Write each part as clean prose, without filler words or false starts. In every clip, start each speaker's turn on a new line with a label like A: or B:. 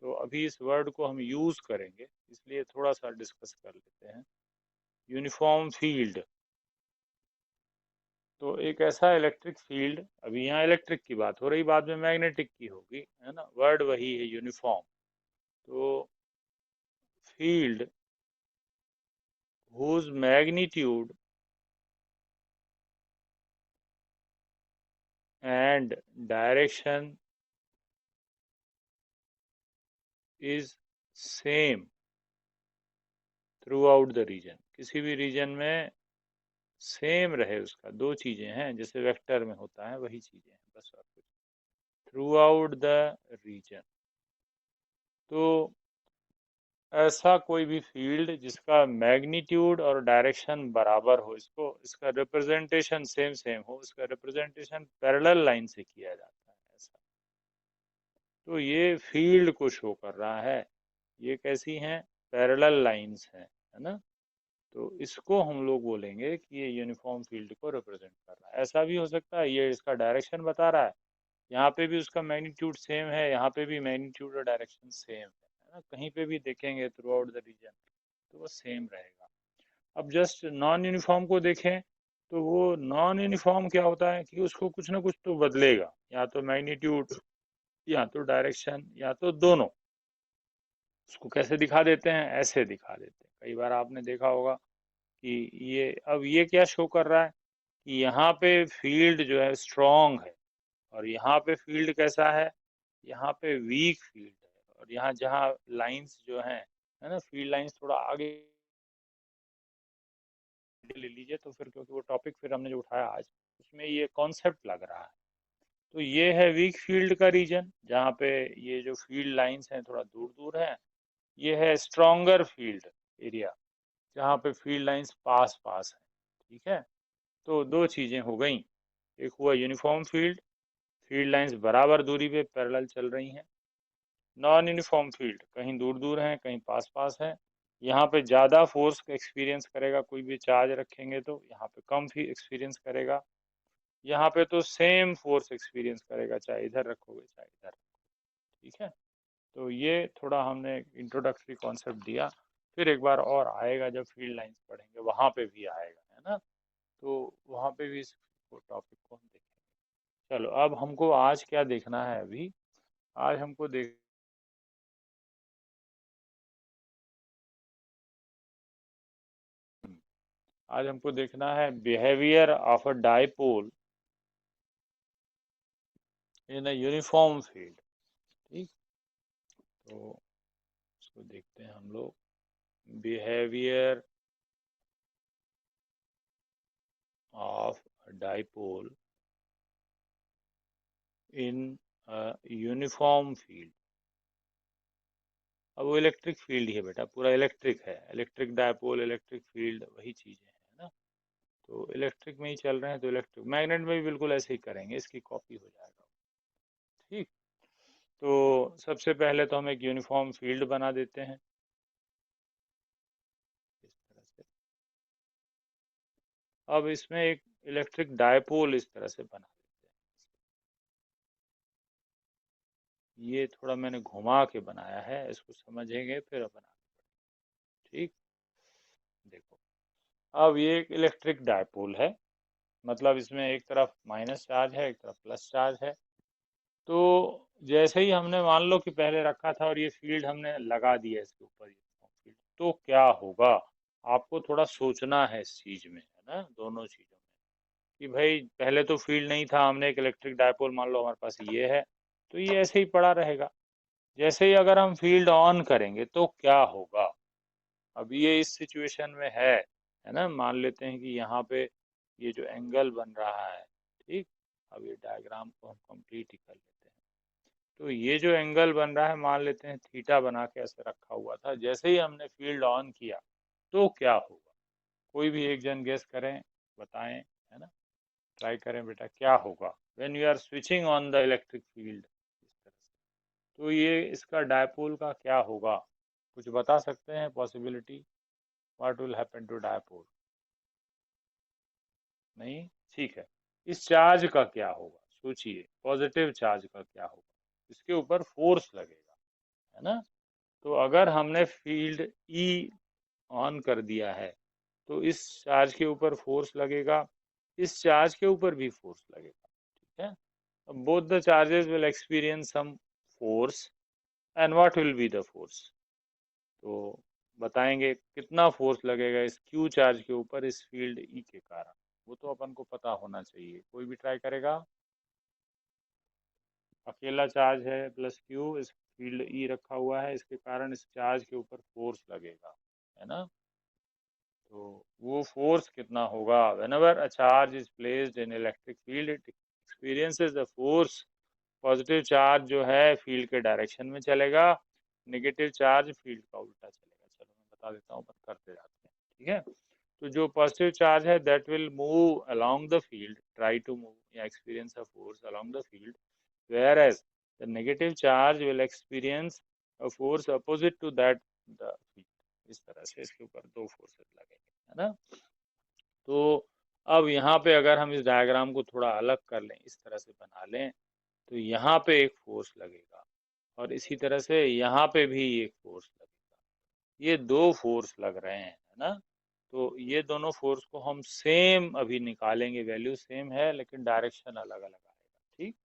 A: तो अभी इस वर्ड को हम यूज करेंगे, इसलिए थोड़ा सा डिस्कस कर लेते हैं। यूनिफॉर्म फील्ड, तो एक ऐसा इलेक्ट्रिक फील्ड, अभी यहाँ इलेक्ट्रिक की बात हो रही, बाद में मैग्नेटिक की होगी, है ना, वर्ड वही है यूनिफॉर्म। तो field whose magnitude and direction is same throughout the region, किसी भी रीजन में सेम रहे उसका, दो चीजें हैं जैसे वेक्टर में होता है वही चीजें हैं बस, और कुछ, थ्रू आउट द रीजन। तो ऐसा कोई भी फील्ड जिसका मैग्नीट्यूड और डायरेक्शन बराबर हो, इसको, इसका रिप्रेजेंटेशन सेम सेम हो, इसका रिप्रेजेंटेशन पैरेलल लाइन से किया जाता है ऐसा, तो ये फील्ड को शो कर रहा है। ये कैसी हैं? पैरेलल लाइंस हैं, है ना। तो इसको हम लोग बोलेंगे कि ये यूनिफॉर्म फील्ड को रिप्रेजेंट कर रहा है। ऐसा भी हो सकता है ये इसका डायरेक्शन बता रहा है, यहाँ पे भी उसका मैग्नीट्यूड सेम है, यहाँ पे भी मैग्नीट्यूड और डायरेक्शन सेम है ना, कहीं पे भी देखेंगे थ्रू आउट द रीजन तो वो सेम रहेगा। अब जस्ट नॉन यूनिफॉर्म को देखें, तो वो नॉन यूनिफॉर्म क्या होता है कि उसको कुछ ना कुछ तो बदलेगा, या तो मैग्नीट्यूड, या तो डायरेक्शन, या तो दोनों। उसको कैसे दिखा देते हैं? ऐसे दिखा देते हैं। कई बार आपने देखा होगा कि ये, अब ये क्या शो कर रहा है कि यहाँ पे फील्ड जो है स्ट्रॉन्ग है, और यहाँ पे फील्ड कैसा है, यहाँ पे वीक फील्ड है, और यहाँ जहाँ लाइंस जो है ना, फील्ड लाइंस थोड़ा आगे ले लीजिए तो फिर, क्योंकि वो टॉपिक फिर हमने जो उठाया आज उसमें ये कॉन्सेप्ट लग रहा है। तो ये है वीक फील्ड का रीजन, जहाँ पे ये जो फील्ड लाइंस हैं थोड़ा दूर दूर है। ये है स्ट्रॉन्गर फील्ड एरिया, जहाँ पे फील्ड लाइंस पास पास है। ठीक है, तो दो चीजें हो गई, एक हुआ यूनिफॉर्म फील्ड, फील्ड लाइंस बराबर दूरी पे पैरेलल चल रही हैं। नॉन यूनिफॉर्म फील्ड कहीं दूर दूर है, कहीं पास पास है। यहाँ पे ज्यादा फोर्स का एक्सपीरियंस करेगा, कोई भी चार्ज रखेंगे तो यहाँ पे कम भी एक्सपीरियंस करेगा, यहाँ पे तो सेम फोर्स एक्सपीरियंस करेगा चाहे इधर रखोगे चाहे इधर रखोगे। ठीक है, तो ये थोड़ा हमने इंट्रोडक्टरी कॉन्सेप्ट दिया, फिर एक बार और आएगा जब फील्ड लाइंस पढ़ेंगे वहां पे भी आएगा, है ना। तो वहां पे भी इस टॉपिक को हम देखेंगे। चलो, अब हमको आज क्या देखना है? अभी आज हमको देख, आज हमको देखना है behaviour of a dipole in a uniform field. ठीक, तो इसको देखते हैं हम लोग, behaviour of dipole in uniform field. अब वो इलेक्ट्रिक फील्ड ही है बेटा, पूरा इलेक्ट्रिक है, इलेक्ट्रिक डायपोल, इलेक्ट्रिक फील्ड वही चीजें हैं ना। तो इलेक्ट्रिक में ही चल रहे हैं, तो इलेक्ट्रिक मैग्नेट में भी बिल्कुल ऐसे ही करेंगे, इसकी कॉपी हो जाएगा। ठीक, तो सबसे पहले तो हम एक यूनिफॉर्म फील्ड बना देते हैं इस तरह से। अब इसमें एक इलेक्ट्रिक डायपोल इस तरह से बना देते हैं। ये थोड़ा मैंने घुमा के बनाया है, इसको समझेंगे फिर बना। ठीक, देखो, अब ये एक इलेक्ट्रिक डायपोल है, मतलब इसमें एक तरफ माइनस चार्ज है, एक तरफ प्लस चार्ज है। तो जैसे ही हमने मान लो कि पहले रखा था और ये फील्ड हमने लगा दिया इसके ऊपर, ये फील्ड, तो क्या होगा? आपको थोड़ा सोचना है इस चीज में, है ना, दोनों चीजों में, कि भाई पहले तो फील्ड नहीं था, हमने एक इलेक्ट्रिक डायपोल मान लो हमारे पास ये है, तो ये ऐसे ही पड़ा रहेगा। जैसे ही अगर हम फील्ड ऑन करेंगे तो क्या होगा? अब ये इस सिचुएशन में है ना, मान लेते हैं कि यहाँ पे ये जो एंगल बन रहा है, ठीक, अब ये डायग्राम को हम कंप्लीट ही कर लेते हैं। तो ये जो एंगल बन रहा है, मान लेते हैं थीटा बना के ऐसे रखा हुआ था, जैसे ही हमने फील्ड ऑन किया तो क्या होगा? कोई भी एक जन गेस करें, बताएं, है ना, ट्राई करें बेटा, क्या होगा when you are switching on the electric field इस तरह से? तो ये इसका डायपोल का क्या होगा? कुछ बता सकते हैं possibility? What will happen to dipole? नहीं, ठीक है, इस चार्ज का क्या होगा? सोचिए, पॉजिटिव चार्ज का क्या होगा? इसके ऊपर फोर्स लगेगा, है है ना। तो अगर हमने फील्ड ई ऑन कर दिया है तो इस चार्ज के ऊपर फोर्स लगेगा, इस चार्ज के ऊपर भी फोर्स लगेगा, ठीक है। Both the charges will experience some force, and what will be the force, तो बताएंगे कितना फोर्स लगेगा इस क्यू चार्ज के ऊपर इस फील्ड ई के कारण, वो तो अपन को पता होना चाहिए। कोई भी ट्राई करेगा? अकेला चार्ज है प्लस क्यू, इस फील्ड ई रखा हुआ है, इसके कारण इस चार्ज के ऊपर फोर्स लगेगा, है ना। तो वो फोर्स कितना होगा? whenever a charge is placed in electric field it experiences the force, positive charge जो है फील्ड के डायरेक्शन में चलेगा, नेगेटिव चार्ज फील्ड का उल्टा चलेगा। चलो मैं बता देता हूँ, पर करते जाते हैं, ठीक है। तो जो पॉजिटिव चार्ज है that will move along the field, try to move या experience a force along the field, whereas the negative charge will experience a force opposite to that the field। इस तरह से इसके ऊपर दो फोर्सेस लगेंगे, है ना। तो अब यहाँ पे अगर हम इस डायग्राम को थोड़ा अलग कर लें, इस तरह से बना लें, तो यहाँ पे एक फोर्स लगेगा और इसी तरह से यहाँ पे भी एक फोर्स लगेगा। ये दो फोर्स लग रहे हैं, है ना। तो ये दोनों फोर्स को हम सेम अभी निकालेंगे, वैल्यू सेम है लेकिन डायरेक्शन अलग अलग आएगा, ठीक।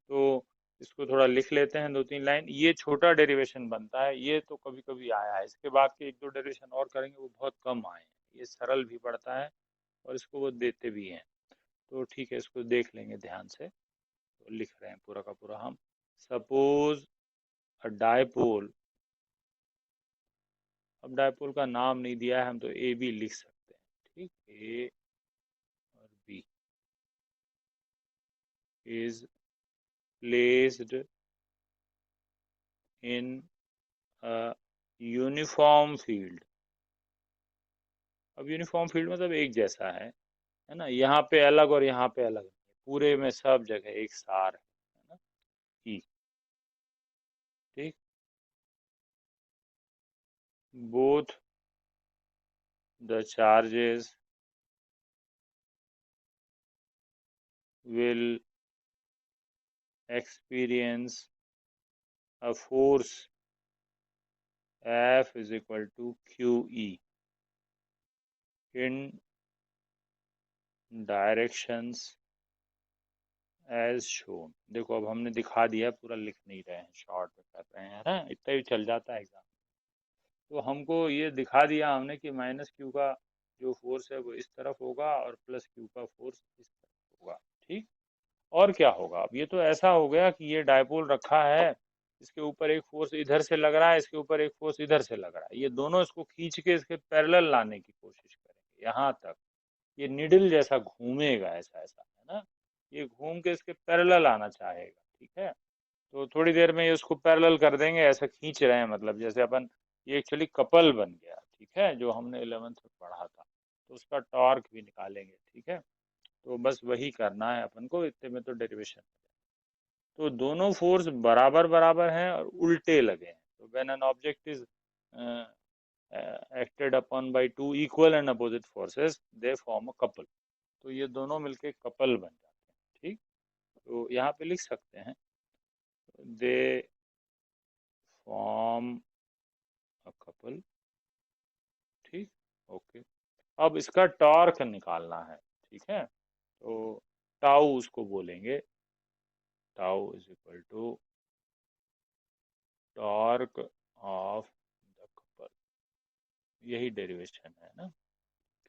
A: तो इसको थोड़ा लिख लेते हैं, दो तीन लाइन। ये छोटा डेरिवेशन बनता है, ये तो कभी कभी आया है, इसके बाद के एक दो डेरिवेशन और करेंगे वो बहुत कम आए हैं, ये सरल भी पड़ता है और इसको वो देते भी हैं। तो ठीक है, इसको देख लेंगे ध्यान से। तो लिख रहे हैं पूरा का पूरा हम। सपोज अ डायपोल, अब डायपोल का नाम नहीं दिया है, हम तो ए बी लिख सकते हैं, ठीक। ए और B is placed in a uniform field. अब यूनिफॉर्म फील्ड मतलब एक जैसा है ना। यहाँ पे अलग और यहाँ पे अलग, पूरे में सब जगह एक सार है ना। ई, ठीक। Both the charges will experience a force F is equal to QE in directions as shown। देखो अब हमने दिखा दिया, पूरा लिख नहीं रहे हैं, शॉर्ट में कर रहे हैं, है ना, इतना ही चल जाता है एग्जाम। तो हमको ये दिखा दिया हमने कि माइनस क्यू का जो फोर्स है वो इस तरफ होगा और प्लस क्यू का फोर्स इस तरफ होगा, ठीक। और क्या होगा? अब ये तो ऐसा हो गया कि ये डायपोल रखा है, इसके ऊपर एक फोर्स इधर से लग रहा है, इसके ऊपर एक फोर्स इधर से लग रहा है, ये दोनों इसको खींच के इसके पैरेलल लाने की कोशिश करेंगे यहाँ तक। ये निडल जैसा घूमेगा, ऐसा ऐसा, है ना। ये घूम के इसके पैरेलल आना चाहेगा, ठीक है। तो थोड़ी देर में ये उसको पैरेलल कर देंगे, ऐसा खींच रहे हैं, मतलब जैसे अपन, ये एक्चुअली कपल बन गया, ठीक है, जो हमने 11th में पढ़ा था। तो उसका टॉर्क भी निकालेंगे, ठीक है। तो बस वही करना है अपन को, इतने में तो डेरिवेशन। तो दोनों फोर्स बराबर बराबर हैं और उल्टे लगे हैं। तो when an object is acted upon by two equal and opposite forces they form a couple. तो ये दोनों मिलके कपल बन जाते हैं, ठीक। तो यहाँ पे लिख सकते हैं दे फॉर्म अ कपल, ठीक। ओके। अब इसका टॉर्क निकालना है, ठीक है। तो टाउ उसको बोलेंगे, tau is equal to torque of the couple. यही डेरिवेशन है ना।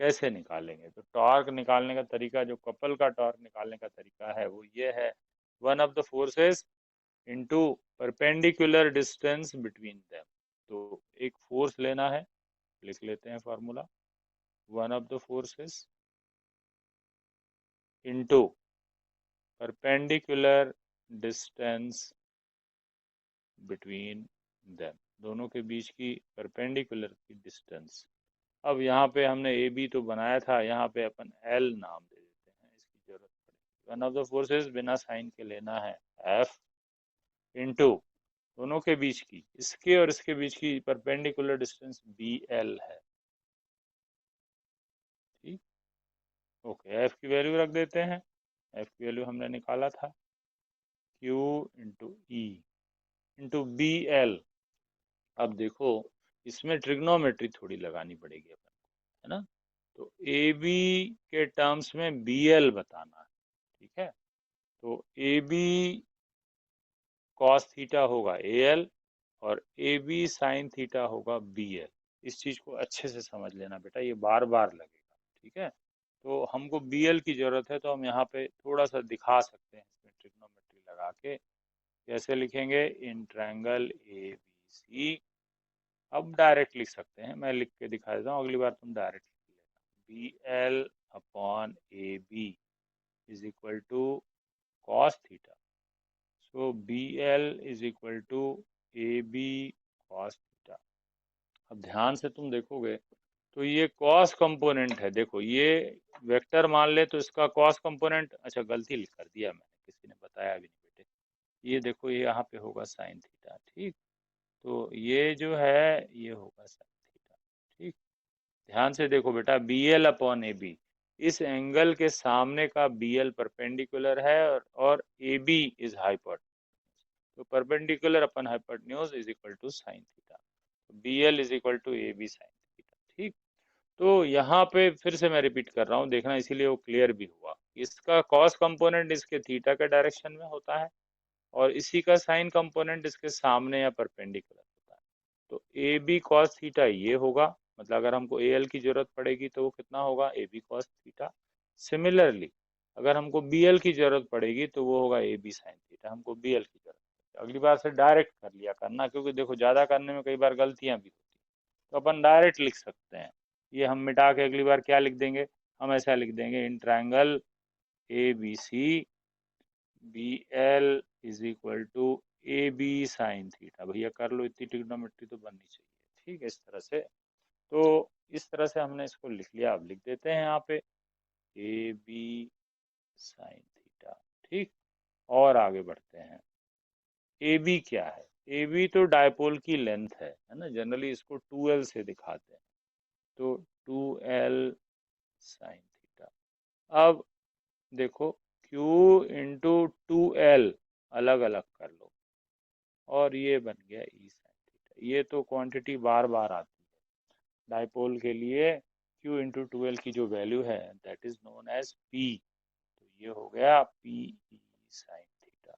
A: कैसे निकालेंगे? तो टॉर्क निकालने का तरीका, जो कपल का टॉर्क निकालने का तरीका है वो ये है, one of the forces into perpendicular distance between them. तो एक फोर्स लेना है, लिख लेते हैं formula, one of the forces into perpendicular distance between them, दोनों के बीच की परपेंडिकुलर की डिस्टेंस। अब यहाँ पे हमने ए बी तो बनाया था, यहाँ पे अपन एल नाम दे देते हैं, इसकी जरूरत पड़ेगी। वन ऑफ द फोर्सेस बिना साइन के लेना है एफ, इनटू दोनों के बीच की, इसके और इसके बीच की परपेंडिकुलर डिस्टेंस बी एल है, ठीक। ओके, एफ की वैल्यू रख देते हैं, एफ की वैल्यू हमने निकाला था Q into E into B L. अब देखो, इसमें ट्रिग्नोमेट्री थोड़ी लगानी पड़ेगी अपन को, है ना। तो ए बी के टर्म्स में बी एल बताना है, ठीक है। तो ए बी कॉस थीटा होगा ए एल, और ए बी साइन थीटा होगा बी एल। इस चीज को अच्छे से समझ लेना बेटा, ये बार बार लगेगा, ठीक है। तो हमको बी एल की जरूरत है, तो हम यहाँ पे थोड़ा सा दिखा सकते हैं इसमें ट्रिग्नोमेट्री लगा के। कैसे लिखेंगे? In triangle A B C. अब डायरेक्ट लिख सकते हैं, मैं लिख के दिखा देता हूँ, अगली बार तुम डायरेक्ट लिख लेना। B L upon A B is equal to cos theta. So B L is equal to A B cos theta. अब ध्यान से तुम देखोगे तो ये कॉस कंपोनेंट है, देखो ये वेक्टर मान ले तो इसका कॉस कंपोनेंट, अच्छा गलती लिख कर दिया मैंने, किसी ने बताया भी नहीं बेटे। ये देखो, ये यहाँ पे होगा साइन थीटा, ठीक। तो ये जो है ये होगा साइन थीटा, ठीक। ध्यान से देखो बेटा, B L upon A B, इस एंगल के सामने का बी एल परपेंडिकुलर है, और ए बी इज हाइपोटेन्यूज। तो perpendicular upon hypotenuse is equal to sine theta. B L is equal to A B sine theta, ठीक। तो यहाँ पे फिर से मैं रिपीट कर रहा हूँ, देखना, इसीलिए वो क्लियर भी हुआ। इसका कॉस कंपोनेंट इसके थीटा के डायरेक्शन में होता है, और इसी का साइन कंपोनेंट इसके सामने या परपेंडिकुलर होता है। तो ए बी कॉस थीटा ये होगा, मतलब अगर हमको ए एल की जरूरत पड़ेगी तो वो कितना होगा? A B cos theta. Similarly अगर हमको बी एल की जरूरत पड़ेगी तो वो होगा ए बी साइन थीटा। हमको बी एल की जरूरत है, अगली बार से डायरेक्ट कर लिया करना, क्योंकि देखो ज्यादा करने में कई बार गलतियां भी होती हैं। तो अपन डायरेक्ट लिख सकते हैं, ये हम मिटा के अगली बार क्या लिख देंगे? हम ऐसा लिख देंगे, in triangle A B C B L is equal to A B sine theta. भैया कर लो, इतनी ट्रिग्नोमेट्री तो बननी चाहिए, ठीक है, इस तरह से। तो इस तरह से हमने इसको लिख लिया। अब लिख देते हैं यहाँ पे ए बी साइन थीटा, ठीक। और आगे बढ़ते हैं। ए बी क्या है? ए बी तो डायपोल की लेंथ है ना, जनरली इसको 2L से दिखाते हैं। तो 2L साइन थीटा। अब देखो, Q इंटू 2L अलग अलग कर लो, और ये बन गया ई साइन थीटा। ये तो क्वांटिटी बार बार आती है डायपोल के लिए। Q इंटू 2L की जो वैल्यू है that is known as P। तो ये हो गया पी ई साइन थीटा,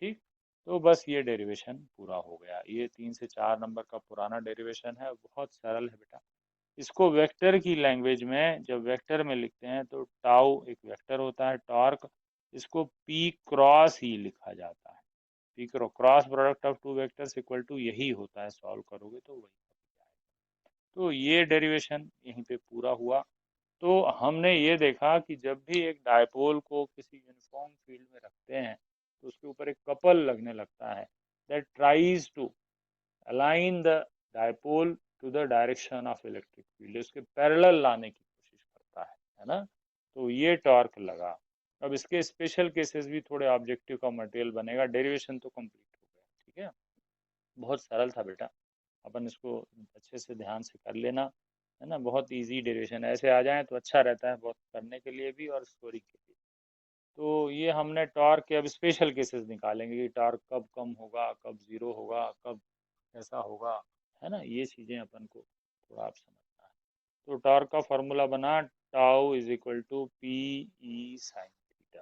A: ठीक। तो बस ये डेरिवेशन पूरा हो गया। ये 3 से 4 नंबर का पुराना डेरिवेशन है, बहुत सरल है बेटा। इसको वेक्टर की लैंग्वेज में, जब वेक्टर में लिखते हैं तो टाउ एक वेक्टर होता है, टॉर्क, इसको पी क्रॉस ही लिखा जाता है। P cross product of two vectors equal to यही होता है, सॉल्व करोगे तो वही आएगा। तो ये डेरिवेशन यहीं पे पूरा हुआ। तो हमने ये देखा कि जब भी एक डायपोल को किसी यूनिफॉर्म फील्ड में रखते हैं तो उसके ऊपर एक कपल लगने लगता है, that tries to align the dipole to the direction of electric field, उसके पैरेलल लाने की कोशिश करता है ना। तो ये टॉर्क लगा। अब इसके स्पेशल केसेस भी, थोड़े ऑब्जेक्टिव का मटेरियल बनेगा। डेरिवेशन तो कंप्लीट हो गया, ठीक है। बहुत सरल था बेटा, अपन इसको अच्छे से ध्यान से कर लेना, है ना। बहुत इजी डेरिवेशन, ऐसे आ जाए तो अच्छा रहता है, बहुत करने के लिए भी और स्टोरी के लिए। तो ये हमने टॉर्क के अब स्पेशल केसेस निकालेंगे कि टॉर्क कब कम होगा, कब जीरो होगा, कब ऐसा होगा, है ना। ये चीजें अपन को थोड़ा आप समझना है। तो टॉर्क का फॉर्मूला बना, tau is equal to P E sine theta.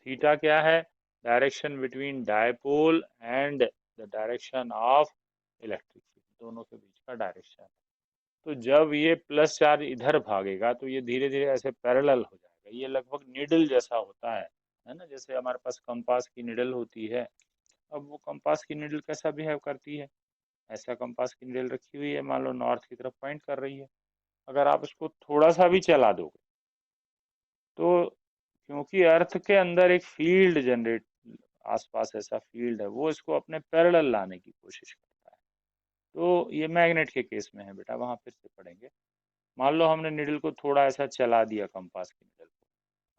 A: Theta क्या है? Direction between dipole and the direction of electric field, दोनों के बीच का डायरेक्शन। तो जब ये प्लस चार्ज इधर भागेगा तो ये धीरे धीरे ऐसे पैरेलल हो जाएगा। ये लगभग निडल जैसा होता है ना, जैसे हमारे पास कंपास की निडल होती है। अब वो कंपास की निडल कैसा बिहेव करती है? ऐसा कंपास की निडल रखी हुई है, मान लो नॉर्थ की तरफ पॉइंट कर रही है। अगर आप उसको थोड़ा सा भी चला दोगे तो, क्योंकि अर्थ के अंदर एक फील्ड जनरेट, आसपास ऐसा फील्ड है, वो इसको अपने पैरेलल लाने की कोशिश करता है। तो ये मैग्नेट के केस में है बेटा, वहां फिर से पढ़ेंगे। मान लो हमने निडल को थोड़ा ऐसा चला दिया, कंपास की निडल को,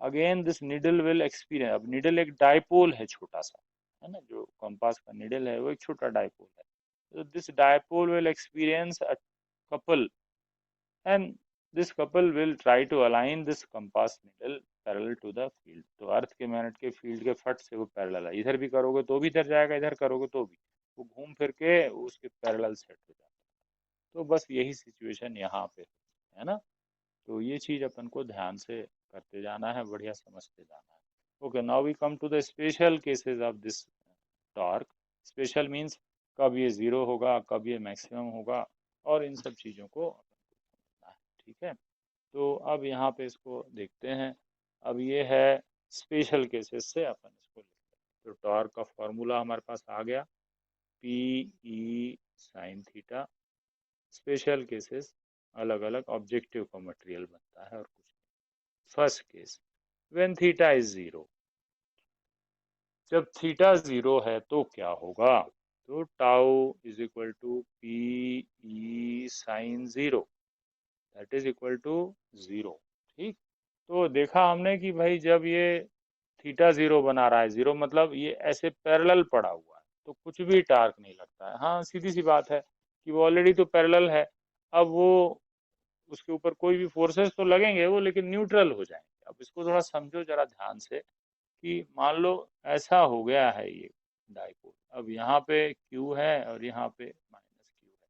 A: again this needle will experience. अब निडल एक डायपोल है छोटा सा, है ना, जो कंपास का निडल है वो एक छोटा डायपोल है। so this dipole will experience a couple, and this couple will try to align this compass needle parallel to the field। तो अर्थ के मैग्नेट के फील्ड के फट से वो पैरेलल है, इधर भी करोगे तो भी इधर जाएगा, इधर करोगे तो भी, वो घूम फिर के उसके पैरेलल सेट हो जाएगा। तो बस यही सिचुएशन यहाँ पे है ना। तो ये चीज अपन को ध्यान से करते जाना है, बढ़िया समझते जाना है। Okay, now we come to the special cases of this torque. Special means कब ये जीरो होगा, कब ये मैक्सिमम होगा, और इन सब चीजों को अपन को समझना है। ठीक है, तो अब यहाँ पे इसको देखते हैं। अब ये है स्पेशल केसेस से अपन इसको लिखते हैं। तो टॉर्क का फॉर्मूला हमारे पास आ गया, P E sine theta. Special cases अलग अलग ऑब्जेक्टिव का मटेरियल बनता है और कुछ नहीं। First case, when theta is zero. जब थीटा जीरो है तो क्या होगा, तो tau is equal to P E sine zero, that is equal to zero. ठीक, तो देखा हमने कि भाई जब ये थीटा जीरो बना रहा है, जीरो मतलब ये ऐसे पैरेलल पड़ा हुआ है, तो कुछ भी टार्क नहीं लगता है। हाँ, सीधी सी बात है कि वो ऑलरेडी तो पैरेलल है। अब वो उसके ऊपर कोई भी फोर्सेस तो लगेंगे वो, लेकिन न्यूट्रल हो जाएंगे। अब इसको थोड़ा समझो जरा ध्यान से, कि मान लो ऐसा हो गया है ये डाइपोल। अब यहाँ पे Q है और यहाँ पे माइनस Q है।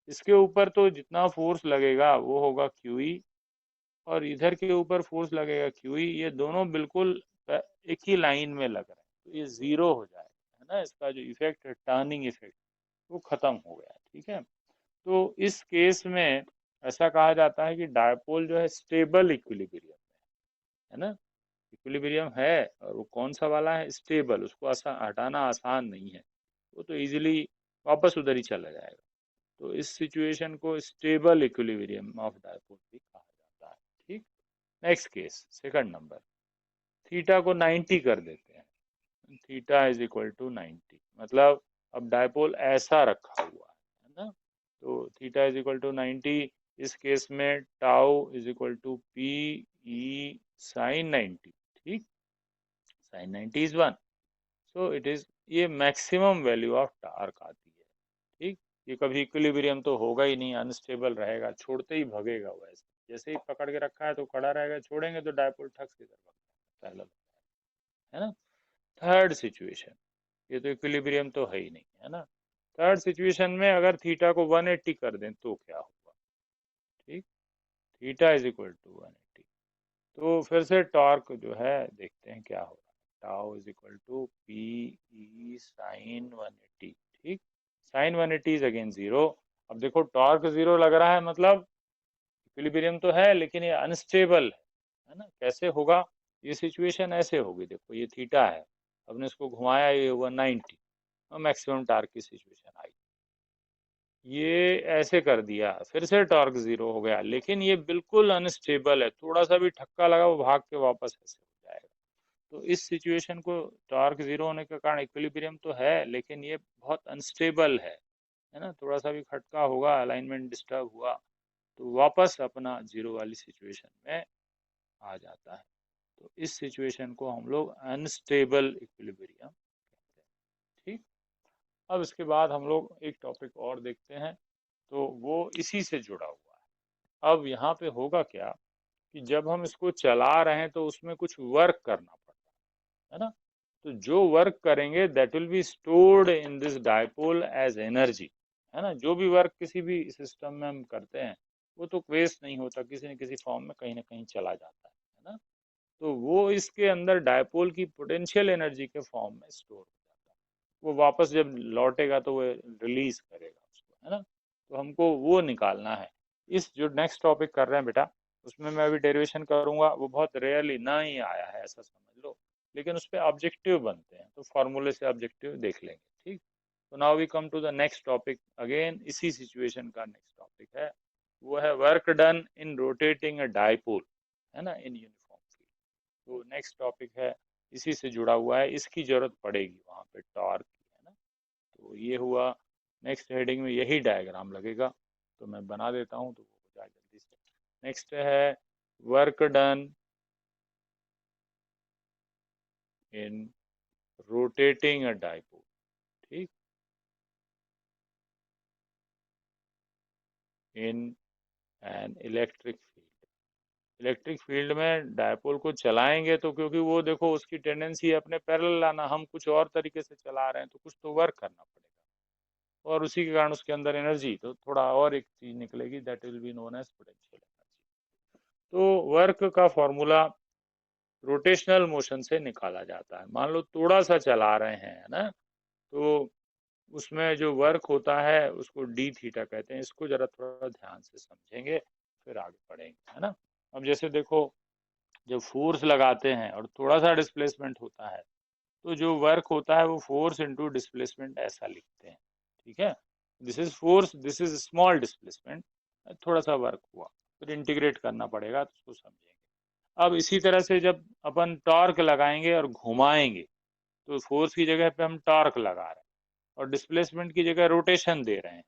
A: इसके ऊपर तो जितना फोर्स लगेगा वो होगा QE, और इधर के ऊपर फोर्स लगेगा QE। ये दोनों बिल्कुल एक ही लाइन में लग रहे हैं, तो ये जीरो हो जाएगा, है ना। इसका जो इफेक्ट है, टर्निंग इफेक्ट, वो खत्म हो गया। ठीक है, तो इस केस में ऐसा कहा जाता है कि डायपोल जो है स्टेबल इक्विलिब्रियम है ना। इक्विलिब्रियम है, और वो कौन सा वाला है, स्टेबल। उसको हटाना आसान नहीं है, वो तो इजीली वापस उधर ही चला जाएगा। तो इस सिचुएशन को स्टेबल इक्विलिब्रियम ऑफ डायपोल भी कहा जाता है। ठीक, next case, second number, theta को 90 कर देते हैं। थीटा इज इक्वल टू 90, मतलब अब डायपोल ऐसा रखा हुआ है ना। तो थीटा इज इक्वल टू 90, इस केस में tau is equal to P E sine 90। ठीक, sine 90 is 1, so it is, ये मैक्सिमम वैल्यू ऑफ टार्क आती है। ठीक, ये कभी इक्विलिब्रियम तो होगा ही नहीं, अनस्टेबल रहेगा, छोड़ते ही भगेगा। वैसे जैसे ही पकड़ के रखा है तो खड़ा रहेगा, छोड़ेंगे तो डायपोल ठक से इधर भगेगा, पैरेलल, है ना। थर्ड सिचुएशन, ये तो इक्विलिब्रियम तो है ही नहीं, है ना। थर्ड सिचुएशन में अगर थीटा को 180 कर दें तो क्या होगा। ठीक, थीटा इज इक्वल टू 180, तो फिर से टॉर्क जो है देखते हैं क्या हो रहा है। Tau is equal to P E sine 180। ठीक, साइन 180 इज अगेन जीरो। अब देखो टॉर्क जीरो लग रहा है, मतलब इक्विलिब्रियम तो है लेकिन ये अनस्टेबल है ना। कैसे होगा, ये सिचुएशन ऐसे होगी, देखो ये थीटा है, हमने इसको घुमाया, ये हुआ 90, और मैक्सिमम टॉर्क की सिचुएशन आई। ये ऐसे कर दिया, फिर से टॉर्क जीरो हो गया, लेकिन ये बिल्कुल अनस्टेबल है, थोड़ा सा भी धक्का लगा वो भाग के वापस ऐसे हो जाएगा। तो इस सिचुएशन को, टॉर्क जीरो होने के कारण इक्विलिब्रियम तो है लेकिन ये बहुत अनस्टेबल है ना। थोड़ा सा भी खटका होगा, अलाइनमेंट डिस्टर्ब हुआ, तो वापस अपना जीरो वाली सिचुएशन में आ जाता है। तो इस सिचुएशन को हम लोग अनस्टेबल इक्विलिब्रियम कहते हैं। ठीक, अब इसके बाद हम लोग एक टॉपिक और देखते हैं, तो वो इसी से जुड़ा हुआ है। अब यहाँ पे होगा क्या, कि जब हम इसको चला रहे हैं तो उसमें कुछ वर्क करना पड़ता है ना। तो जो वर्क करेंगे that will be stored in this dipole as energy, है ना। जो भी वर्क किसी भी सिस्टम में हम करते हैं वो तो वेस्ट नहीं होता, किसी न किसी फॉर्म में कहीं ना कहीं चला जाता है ना। तो वो इसके अंदर डायपोल की पोटेंशियल एनर्जी के फॉर्म में स्टोर हो जाता है। वो वापस जब लौटेगा तो वो रिलीज करेगा उसको, है ना। तो हमको वो निकालना है। इस जो नेक्स्ट टॉपिक कर रहे हैं बेटा, उसमें मैं अभी डेरिवेशन करूंगा, वो बहुत रेयरली ना ही आया है ऐसा समझ लो, लेकिन उस पर ऑब्जेक्टिव बनते हैं, तो फॉर्मूले से ऑब्जेक्टिव देख लेंगे। ठीक, तो now we come to the next topic, again इसी सिचुएशन का नेक्स्ट टॉपिक है, वो है work done in rotating a dipole, है ना, इन यूनिफॉर्म फील्ड। तो नेक्स्ट टॉपिक है, इसी से जुड़ा हुआ है, इसकी जरूरत पड़ेगी वहां पे टॉर्क की, है ना। तो ये हुआ, नेक्स्ट हेडिंग में यही डायग्राम लगेगा, तो मैं बना देता हूँ तो वो हो जाए जल्दी से। नेक्स्ट है work done in rotating a dipole. ठीक, in an electric field. Electric field में डायपोल को चलाएंगे तो, क्योंकि वो देखो उसकी टेंडेंसी है अपने पैरेलल लाना, हम कुछ और तरीके से चला रहे हैं, तो कुछ तो वर्क करना पड़ेगा। और उसी के कारण उसके अंदर एनर्जी, तो थोड़ा और एक चीज निकलेगी, that will be known as potential energy. तो वर्क का फॉर्मूला रोटेशनल मोशन से निकाला जाता है। मान लो थोड़ा सा चला रहे हैं, है ना, तो उसमें जो वर्क होता है उसको डी थीटा कहते हैं। इसको जरा थोड़ा ध्यान से समझेंगे, फिर आगे बढ़ेंगे, है ना। अब जैसे देखो, जब फोर्स लगाते हैं और थोड़ा सा डिस्प्लेसमेंट होता है, तो जो वर्क होता है वो फोर्स इंटू डिस्प्लेसमेंट ऐसा लिखते हैं, ठीक है। This is force, this is small displacement, थोड़ा सा वर्क हुआ, फिर इंटीग्रेट करना पड़ेगा, तो उसको समझेंगे। अब इसी तरह से जब अपन टॉर्क लगाएंगे और घुमाएंगे, तो फोर्स की जगह पे हम टॉर्क लगा रहे हैं और डिस्प्लेसमेंट की जगह रोटेशन दे रहे हैं।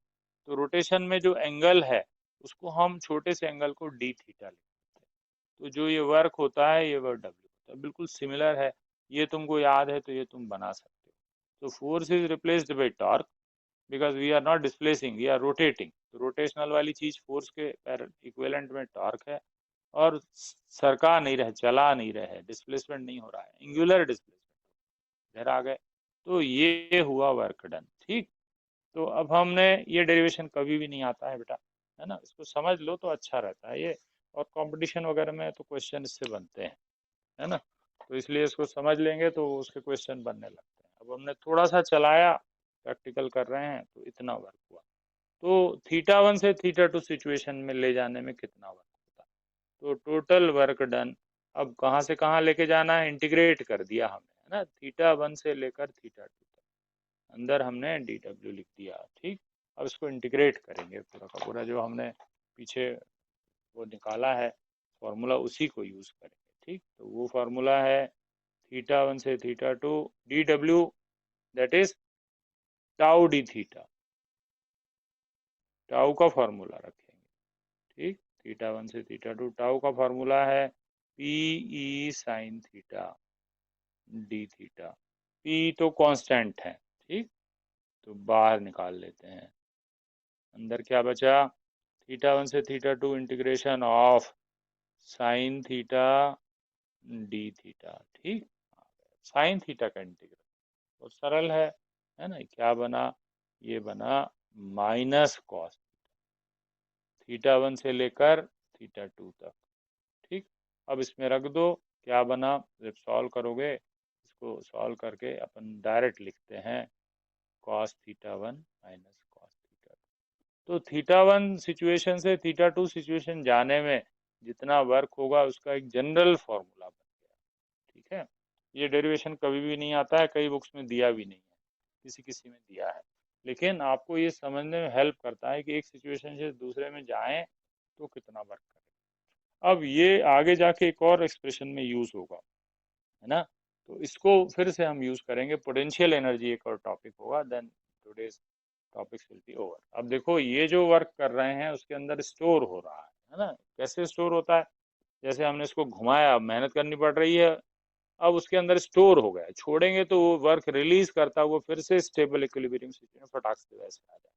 A: तो रोटेशन में जो एंगल है उसको हम छोटे से एंगल को डी थीटा लिखते हैं। तो जो ये वर्क होता है ये वर्क डब्ल्यू होता है, बिल्कुल सिमिलर है। ये तुमको याद है तो ये तुम बना सकते हो। तो force is replaced by torque because we are not displacing, we are rotating. तो रोटेशनल वाली चीज फोर्स के इक्विवेलेंट में टॉर्क है, और सरका नहीं रहे, चला नहीं रहे, डिस्प्लेसमेंट नहीं हो रहा है, एंगुलर डिस्प्लेसमेंट इधर आ गए। तो ये हुआ वर्क डन, ठीक। तो अब हमने ये डेरिवेशन कभी भी नहीं आता है बेटा, है ना, इसको समझ लो तो अच्छा रहता है ये। और कंपटीशन वगैरह में तो क्वेश्चन इससे बनते हैं, है ना। तो इसलिए इसको समझ लेंगे तो उसके क्वेश्चन बनने लगते हैं। अब हमने थोड़ा सा चलाया, प्रैक्टिकल कर रहे हैं, तो इतना वर्क हुआ। तो थीटा वन से थीटा टू सिचुएशन में ले जाने में कितना वर्क होता है, तो टोटल वर्क डन। अब कहाँ से कहाँ लेके जाना है, इंटीग्रेट कर दिया हमने, है ना, थीटा वन से लेकर थीटा टू तक अंदर हमने डी डब्ल्यू लिख दिया, ठीक। अब इसको इंटीग्रेट करेंगे पूरा का पूरा, जो हमने पीछे वो निकाला है फॉर्मूला, उसी को यूज करेंगे, ठीक। तो वो फॉर्मूला है थीटा वन से theta two D W, that is tau D theta, tau का फॉर्मूला रखेंगे, ठीक। थीटा वन से थीटा टू टाउ का फॉर्मूला है P E sine theta D theta. P तो कांस्टेंट है, ठीक, तो बाहर निकाल लेते हैं। अंदर क्या बचा, थीटा वन से theta two integration of sine theta D theta, ठीक। साइन थीटा का इंटीग्रल बहुत सरल है ना। क्या बना, ये बना माइनस कॉस थीटा वन से लेकर थीटा टू तक, ठीक। अब इसमें रख दो, क्या बना, जब सॉल्व करोगे इसको सॉल्व करके अपन डायरेक्ट लिखते हैं cos theta one minus cos theta two. तो थीटा वन सिचुएशन से थीटा टू सिचुएशन जाने में जितना वर्क होगा उसका एक जनरल फॉर्मूला बन गया, ठीक है। ये डेरिवेशन कभी भी नहीं आता है, कई बुक्स में दिया भी नहीं है, किसी किसी में दिया है, लेकिन आपको ये समझने में हेल्प करता है कि एक सिचुएशन से दूसरे में जाएं तो कितना वर्क करे। अब ये आगे जाके एक और एक्सप्रेशन में यूज होगा, है ना। तो इसको फिर से हम यूज करेंगे, पोटेंशियल एनर्जी एक और टॉपिक होगा, then today's topics will be over. अब देखो ये जो वर्क कर रहे हैं उसके अंदर स्टोर हो रहा है ना। कैसे स्टोर होता है, जैसे हमने इसको घुमाया, मेहनत करनी पड़ रही है, अब उसके अंदर स्टोर हो गया, छोड़ेंगे तो वो वर्क रिलीज करता है, वो फिर से स्टेबल इक्विलिब्रियम स्थिति में फटाक से वैसे आ जाए,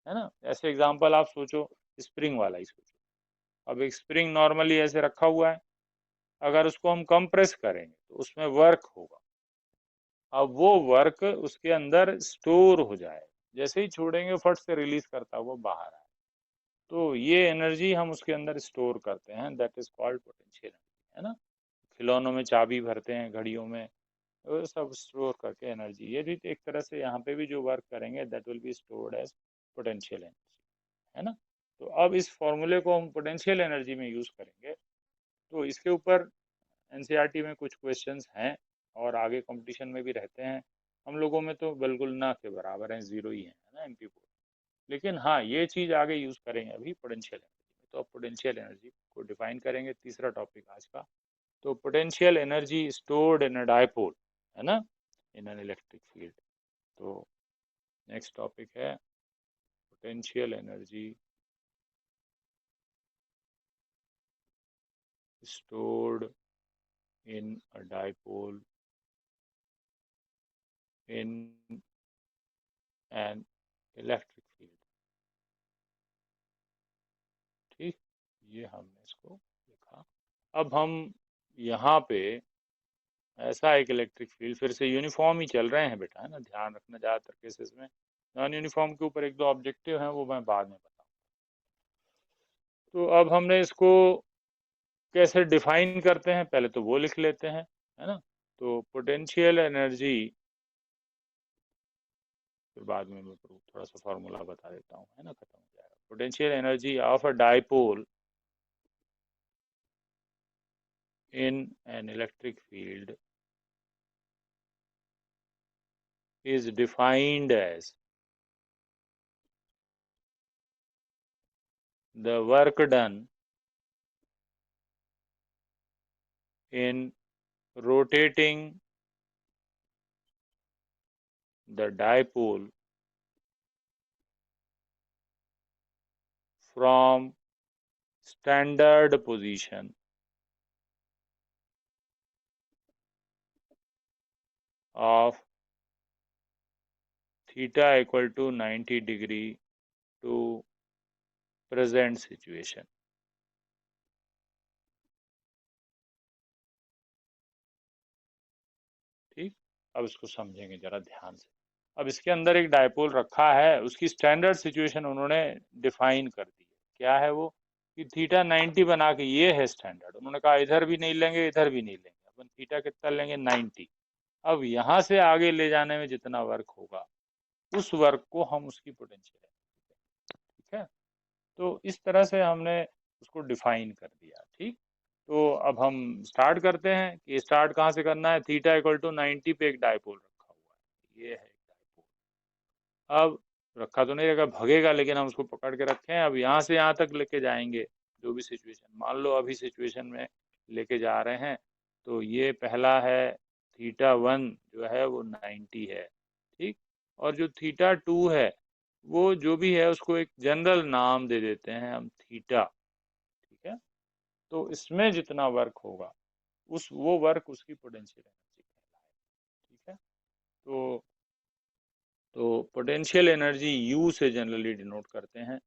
A: है ना। ऐसे एग्जांपल आप सोचो, स्प्रिंग वाला ही सोचो। अब एक स्प्रिंग नॉर्मली ऐसे रखा हुआ है, अगर उसको हम कंप्रेस करेंगे तो उसमें वर्क होगा। अब वो वर्क उसके अंदर स्टोर हो जाए, जैसे ही छोड़ेंगे फट से रिलीज करता हुआ बाहर आए, तो ये एनर्जी हम उसके अंदर स्टोर करते हैं, that is called potential energy, है ना। खिलौनों में चाबी भरते हैं, घड़ियों में, वो सब स्टोर करके एनर्जी, ये भी एक तरह से यहाँ पे भी जो वर्क करेंगे that will be stored as potential energy, है ना। तो अब इस फॉर्मूले को हम पोटेंशियल एनर्जी में यूज करेंगे। तो इसके ऊपर एनसीईआरटी में कुछ क्वेश्चंस हैं और आगे कंपटीशन में भी रहते हैं। हम लोगों में तो बिल्कुल ना के बराबर हैं, जीरो ही है ना एमपी बोर्ड। लेकिन हाँ, ये चीज आगे यूज करेंगे अभी पोटेंशियल एनर्जी में। तो अब पोटेंशियल एनर्जी को डिफाइन करेंगे, तीसरा टॉपिक आज का। तो potential energy stored in a dipole, है ना, इन एन इलेक्ट्रिक फील्ड। तो नेक्स्ट टॉपिक है potential energy stored in a dipole in an electric field, ठीक। ये हमने इसको लिखा। अब हम यहाँ पे ऐसा एक इलेक्ट्रिक फील्ड, फिर से यूनिफॉर्म ही चल रहे हैं बेटा, है ना, ध्यान रखना ज्यादातर केसेस में नॉन यूनिफॉर्म के ऊपर एक दो ऑब्जेक्टिव हैं, वो मैं बाद में बताऊँ। तो अब हमने इसको कैसे डिफाइन करते हैं, पहले तो वो लिख लेते हैं, है ना। तो पोटेंशियल एनर्जी, फिर बाद में मैं थोड़ा सा फॉर्मूला बता देता हूँ, है ना, खत्म हो जाएगा। Potential energy of a dipole in an electric field is defined as the work done in rotating the dipole from standard position of theta equal to 90 degree to present situation। ठीक, अब इसको समझेंगे जरा ध्यान से। अब इसके अंदर एक डायपोल रखा है, उसकी स्टैंडर्ड सिचुएशन उन्होंने डिफाइन कर दी है। क्या है वो, कि थीटा 90 बना के, ये है स्टैंडर्ड। उन्होंने कहा इधर भी नहीं लेंगे, इधर भी नहीं लेंगे, अपन थीटा कितना लेंगे, 90। अब यहाँ से आगे ले जाने में जितना वर्क होगा, उस वर्क को हम उसकी पोटेंशियल है, ठीक है। तो इस तरह से हमने उसको डिफाइन कर दिया। ठीक, तो अब हम स्टार्ट करते हैं कि स्टार्ट कहाँ से करना है। थीटा इक्वल टू 90 पे एक डायपोल रखा हुआ है, ये है एक डायपोल। अब रखा तो नहीं रहेगा, भगेगा, लेकिन हम उसको पकड़ के रखे हैं। अब यहाँ से यहाँ तक लेके जाएंगे, जो भी सिचुएशन, मान लो अभी सिचुएशन में लेके जा रहे हैं, तो ये पहला है थीटा 1 जो है वो 90 है। ठीक, और जो थीटा 2 है वो जो भी है उसको एक जनरल नाम दे देते हैं हम, थीटा। ठीक है, तो इसमें जितना वर्क होगा उस वो वर्क उसकी पोटेंशियल एनर्जी कहलाएगा। ठीक है, तो पोटेंशियल एनर्जी यू से जनरली डिनोट करते हैं।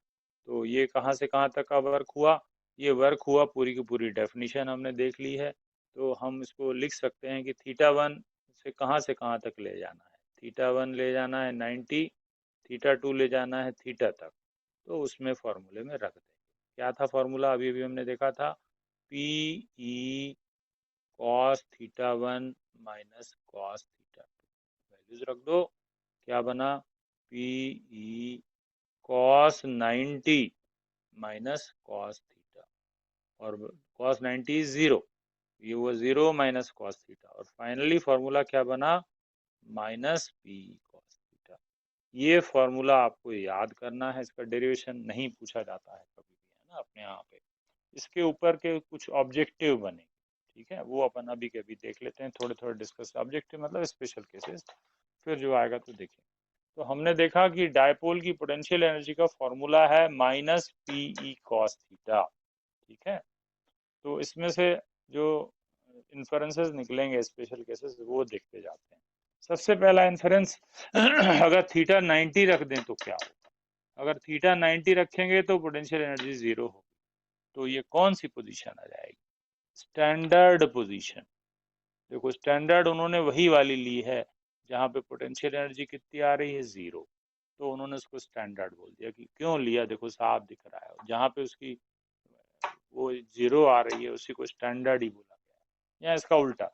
A: तो ये कहाँ से कहाँ तक का वर्क हुआ, ये वर्क हुआ, पूरी की पूरी डेफिनेशन हमने देख ली है। तो हम इसको लिख सकते हैं कि थीटा 1 से कहाँ तक ले जाना है। थीटा 1 ले जाना है 90, थीटा 2 ले जाना है थीटा तक। तो उसमें फॉर्मूले में रख देंगे। क्या था फॉर्मूला, अभी अभी हमने देखा था, P E cos theta 1 minus cos theta 2, values रख दो। क्या बना, P E cos 90 minus cos theta, और कॉस 90 इज 0, ये हुआ 0 माइनस कॉस थीटा, और फाइनली फॉर्मूला क्या बना, माइनस पी कॉस थीटा। ये फॉर्मूला आपको याद करना है, इसका डेरिवेशन नहीं पूछा जाता है कभी भी, है ना, अपने यहाँ पे। इसके ऊपर के कुछ ऑब्जेक्टिव बने, ठीक है, वो अपन अभी के अभी देख लेते हैं, थोड़े थोड़े डिस्कस। ऑब्जेक्टिव मतलब स्पेशल केसेस, फिर जो आएगा तो देखें। तो हमने देखा कि डायपोल की पोटेंशियल एनर्जी का फॉर्मूला है minus P E cos theta. ठीक है, तो इसमें से जो इन्फरेंसेस निकलेंगे स्पेशल केसेस, वो देखते जाते हैं। सबसे पहला इन्फरेंस, अगर थीटा 90 रख दें तो क्या होगा। अगर थीटा 90 रखेंगे तो पोटेंशियल एनर्जी 0 होगी। तो ये कौन सी पोजीशन आ जाएगी, स्टैंडर्ड पोजीशन। देखो स्टैंडर्ड उन्होंने वही वाली ली है जहाँ पे पोटेंशियल एनर्जी कितनी आ रही है, 0। तो उन्होंने उसको स्टैंडर्ड बोल दिया। कि क्यों लिया, देखो साफ दिख रहा है, जहाँ पे उसकी वो 0 आ रही है उसी को स्टैंडर्ड ही बोला गया है। या इसका उल्टा,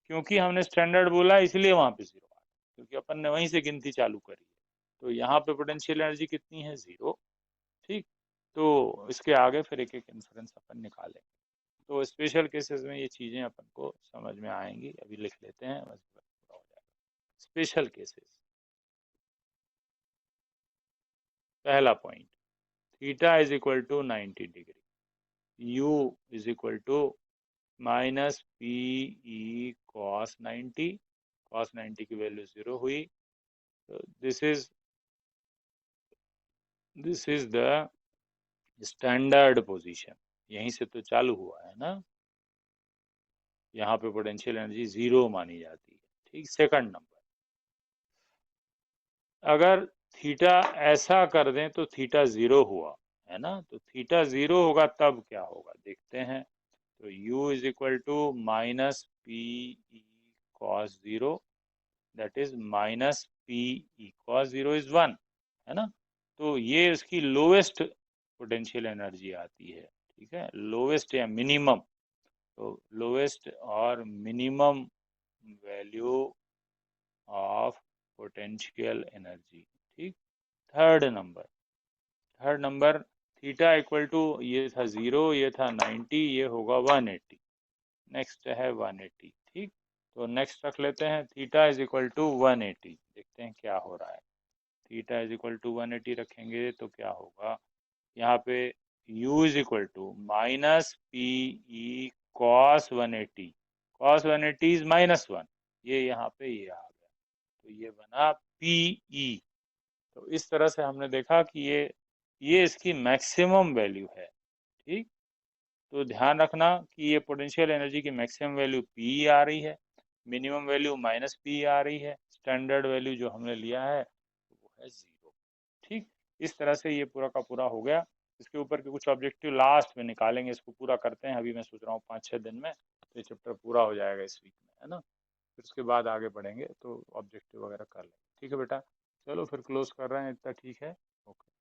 A: क्योंकि हमने स्टैंडर्ड बोला इसलिए वहां पे 0 आ रहा है, क्योंकि अपन ने वहीं से गिनती चालू करी है। तो यहाँ पे पोटेंशियल एनर्जी कितनी है, 0। ठीक, तो इसके आगे फिर एक एक इन्फ्रेंस अपन निकालेंगे। तो स्पेशल केसेस में ये चीजें अपन को समझ में आएंगी, अभी लिख लेते हैं, बस पूरा हो जाएगा। स्पेशल केसेस, पहला point, theta is equal to 90 degree, U is equal to minus P E cos 90, cos 90 की वैल्यू 0 हुई। तो this is the standard position, यहीं से तो चालू हुआ है ना। यहाँ पे पोटेंशियल एनर्जी 0 मानी जाती है। ठीक, सेकंड नंबर, अगर थीटा ऐसा कर दें तो थीटा 0 हुआ, है ना। तो थीटा 0 होगा तब क्या होगा, देखते हैं। तो u is equal to minus P E cos 0, that is minus P E cos 0 is 1। है ना। तो ये उसकी लोवेस्ट पोटेंशियल एनर्जी आती है, ठीक है, लोवेस्ट या मिनिमम। तो लोवेस्ट और minimum value of potential energy, ठीक। Third number theta equal to, ये था 0, ये था 90, ये होगा 180। नेक्स्ट है 180, ठीक। तो नेक्स्ट रख लेते हैं थीटा इज इक्वल टू 180, देखते हैं क्या हो रहा है। थीटा इज इक्वल टू 180 रखेंगे तो क्या होगा, यहाँ पे u is equal to minus P E cos 180। Cos 180 is -1, ये यहाँ पे ये आ गया, तो ये बना पी ई। तो इस तरह से हमने देखा कि ये इसकी मैक्सिमम वैल्यू है, ठीक। तो ध्यान रखना कि ये पोटेंशियल एनर्जी की मैक्सिमम वैल्यू पी आ रही है, मिनिमम वैल्यू -पी आ रही है, स्टैंडर्ड वैल्यू जो हमने लिया है वो है 0, ठीक। इस तरह से ये पूरा का पूरा हो गया। इसके ऊपर के कुछ ऑब्जेक्टिव लास्ट में निकालेंगे, इसको पूरा करते हैं। अभी मैं सोच रहा हूँ 5-6 दिन में तो ये चैप्टर पूरा हो जाएगा इस वीक में, है ना। फिर उसके बाद आगे बढ़ेंगे तो ऑब्जेक्टिव वगैरह कर लेंगे, ठीक है बेटा। चलो फिर क्लोज कर रहे हैं, इतना ठीक है। ओके।